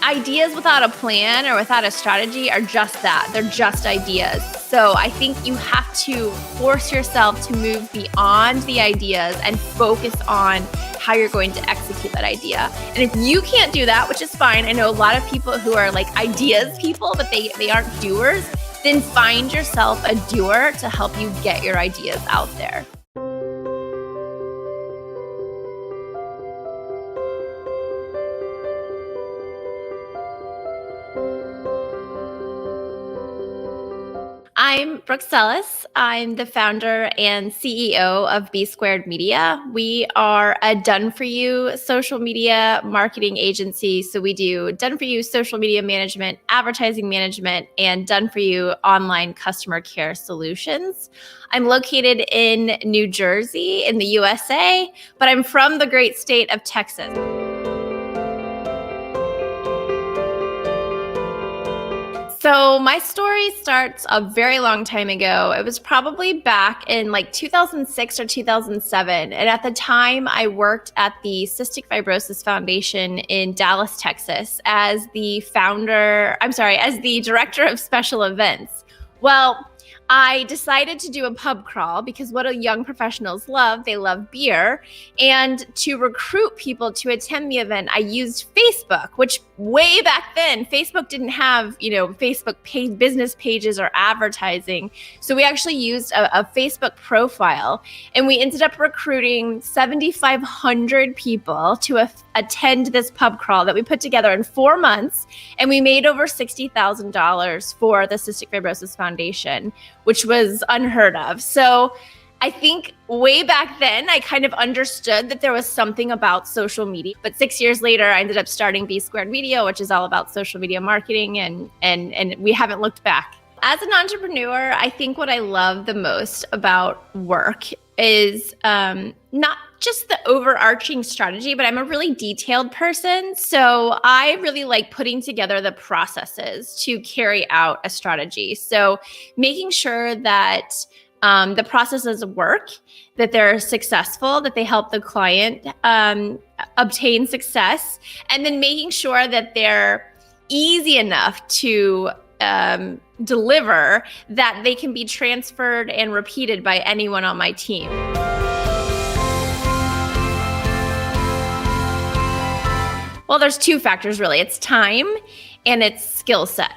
ideas without a plan or without a strategy are just that. They're just ideas. So I think you have to force yourself to move beyond the ideas and focus on how you're going to execute that idea. And if you can't do that, which is fine, I know a lot of people who are like ideas people, but they aren't doers, then find yourself a doer to help you get your ideas out there. I'm Brooke Sellas. I'm the founder and CEO of B Squared Media. We are a done-for-you social media marketing agency. So we do done-for-you social media management, advertising management, and done-for-you online customer care solutions. I'm located in New Jersey in the USA, but I'm from the great state of Texas. So my story starts a very long time ago. It was probably back in like 2006 or 2007. And at the time, I worked at the Cystic Fibrosis Foundation in Dallas, Texas as the director of special events. Well, I decided to do a pub crawl because what do young professionals love? They love beer. And to recruit people to attend the event, I used Facebook, which way back then, Facebook didn't have, Facebook paid business pages or advertising. So we actually used a Facebook profile, and we ended up recruiting 7,500 people to attend this pub crawl that we put together in 4 months. And we made over $60,000 for the Cystic Fibrosis Foundation, which was unheard of. So I think way back then, I kind of understood that there was something about social media. But 6 years later, I ended up starting B Squared Media, which is all about social media marketing, and we haven't looked back. As an entrepreneur, I think what I love the most about work is not just the overarching strategy, but I'm a really detailed person. So I really like putting together the processes to carry out a strategy. So making sure that the processes work, that they're successful, that they help the client obtain success, and then making sure that they're easy enough to deliver that they can be transferred and repeated by anyone on my team. Well, there's two factors really. It's time and it's skill set.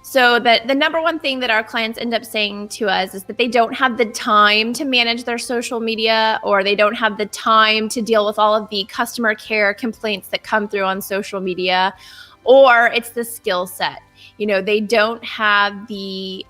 So the number one thing that our clients end up saying to us is that they don't have the time to manage their social media, or they don't have the time to deal with all of the customer care complaints that come through on social media, or it's the skill set. They don't have the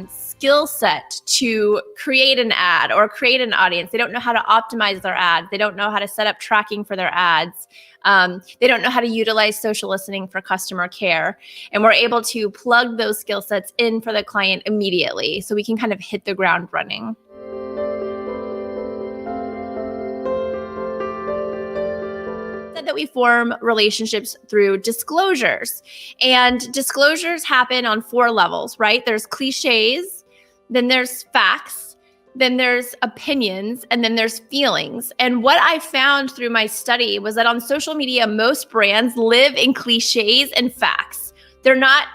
skill set to create an ad or create an audience. They don't know how to optimize their ads. They don't know how to set up tracking for their ads. They don't know how to utilize social listening for customer care. And we're able to plug those skill sets in for the client immediately, so we can kind of hit the ground running. That we form relationships through disclosures. And disclosures happen on 4 levels, right? There's cliches, then there's facts, then there's opinions, and then there's feelings. And what I found through my study was that on social media, most brands live in cliches and facts. They're not,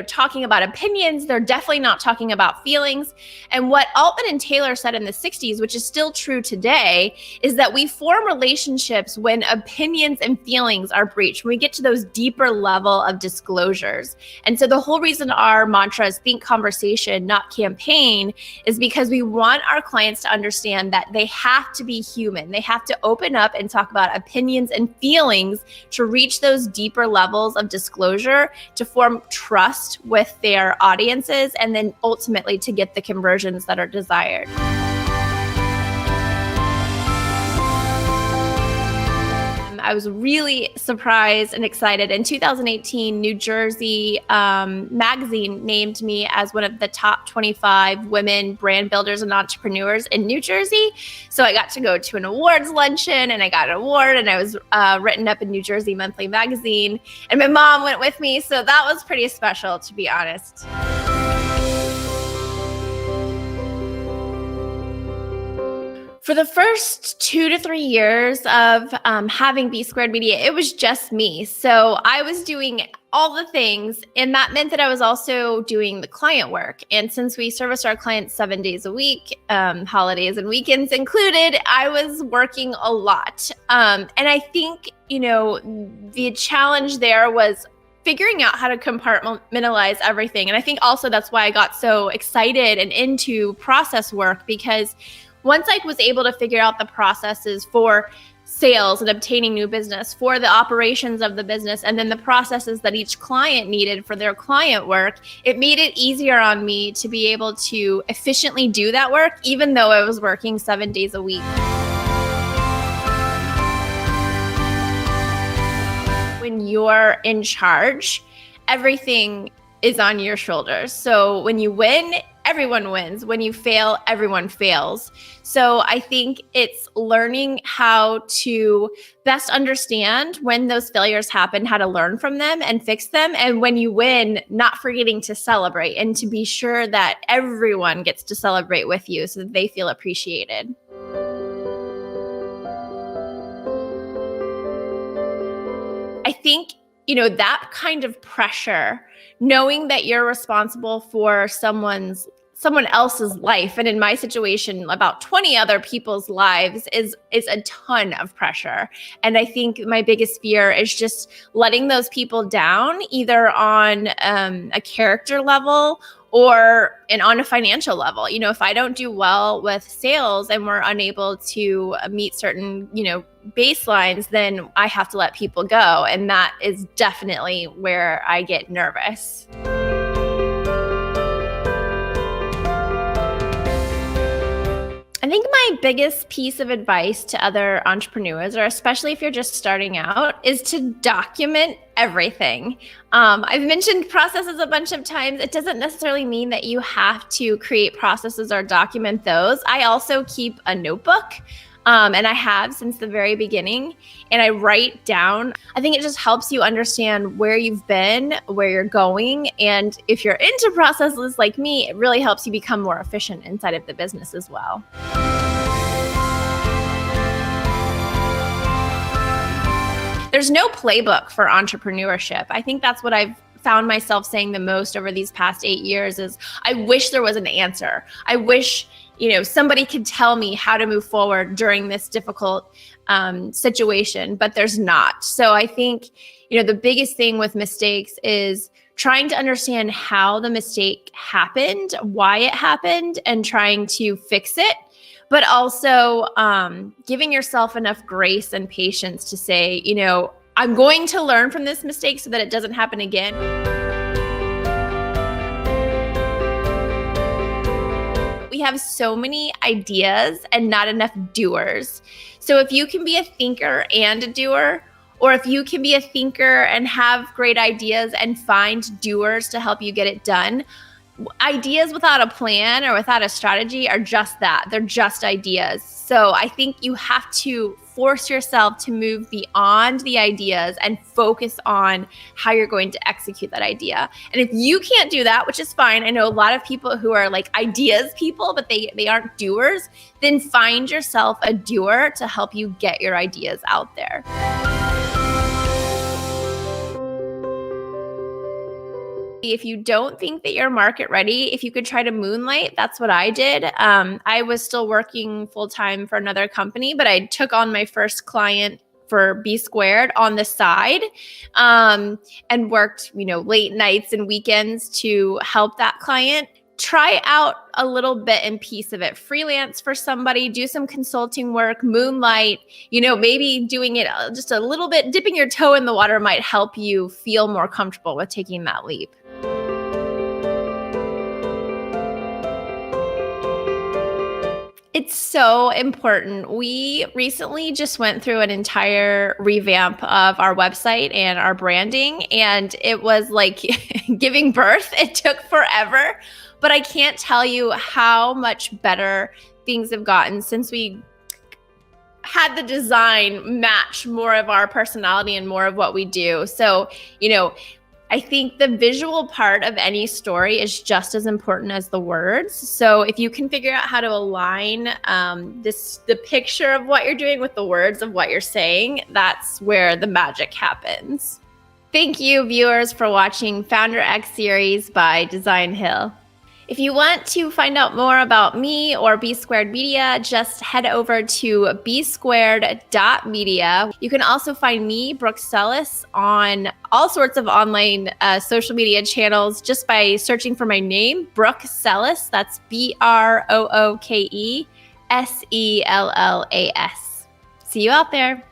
talking about opinions. They're definitely not talking about feelings. And what Altman and Taylor said in the 60s, which is still true today, is that we form relationships when opinions and feelings are breached, when we get to those deeper level of disclosures. And so the whole reason our mantra is think conversation, not campaign, is because we want our clients to understand that they have to be human. They have to open up and talk about opinions and feelings to reach those deeper levels of disclosure, to form trust with their audiences, and then ultimately to get the conversions that are desired. I was really surprised and excited. In 2018, New Jersey magazine named me as one of the top 25 women brand builders and entrepreneurs in New Jersey. So I got to go to an awards luncheon, and I got an award, and I was written up in New Jersey Monthly magazine, and my mom went with me. So that was pretty special, to be honest. For the first 2 to 3 years of having B Squared Media, it was just me. So I was doing all the things, and that meant that I was also doing the client work. And since we service our clients 7 days a week, holidays and weekends included, I was working a lot. And I think, the challenge there was figuring out how to compartmentalize everything. And I think also that's why I got so excited and into process work, because once I was able to figure out the processes for sales and obtaining new business, for the operations of the business, and then the processes that each client needed for their client work, it made it easier on me to be able to efficiently do that work, even though I was working 7 days a week. When you're in charge, everything is on your shoulders. So when you win, everyone wins. When you fail, everyone fails. So I think it's learning how to best understand when those failures happen, how to learn from them and fix them. And when you win, not forgetting to celebrate and to be sure that everyone gets to celebrate with you so that they feel appreciated. I think, that kind of pressure, knowing that you're responsible for someone else's life, and in my situation, about 20 other people's lives, is a ton of pressure. And I think my biggest fear is just letting those people down, either on a character level or on a financial level. If I don't do well with sales and we're unable to meet certain, baselines, then I have to let people go. And that is definitely where I get nervous. I think my biggest piece of advice to other entrepreneurs, or especially if you're just starting out, is to document everything. I've mentioned processes a bunch of times. It doesn't necessarily mean that you have to create processes or document those. I also keep a notebook. And I have since the very beginning, and I write down. I think it just helps you understand where you've been, where you're going. And if you're into processes like me, it really helps you become more efficient inside of the business as well. There's no playbook for entrepreneurship. I think that's what I've found myself saying the most over these past 8 years is, I wish there was an answer. I wish somebody could tell me how to move forward during this difficult situation, but there's not. So I think, the biggest thing with mistakes is trying to understand how the mistake happened, why it happened, and trying to fix it, but also giving yourself enough grace and patience to say, I'm going to learn from this mistake so that it doesn't happen again. We have so many ideas and not enough doers. So if you can be a thinker and a doer, or if you can be a thinker and have great ideas and find doers to help you get it done, ideas without a plan or without a strategy are just that. They're just ideas. So I think you have to force yourself to move beyond the ideas and focus on how you're going to execute that idea. And if you can't do that, which is fine, I know a lot of people who are like ideas people, but they aren't doers, then find yourself a doer to help you get your ideas out there. If you don't think that you're market ready, if you could try to moonlight, that's what I did. I was still working full-time for another company, but I took on my first client for B Squared on the side, and worked, late nights and weekends to help that client. Try out a little bit and piece of it. Freelance for somebody, do some consulting work, moonlight, maybe doing it just a little bit, dipping your toe in the water might help you feel more comfortable with taking that leap. It's so important. We recently just went through an entire revamp of our website and our branding, and it was like giving birth. It took forever, but I can't tell you how much better things have gotten since we had the design match more of our personality and more of what we do. So, I think the visual part of any story is just as important as the words. So if you can figure out how to align the picture of what you're doing with the words of what you're saying, that's where the magic happens. Thank you, viewers, for watching Founder X series by Designhill. If you want to find out more about me or B Squared Media, just head over to bsquared.media. You can also find me, Brooke Sellas, on all sorts of online social media channels just by searching for my name, Brooke Sellas. That's BROOKESELLAS. See you out there.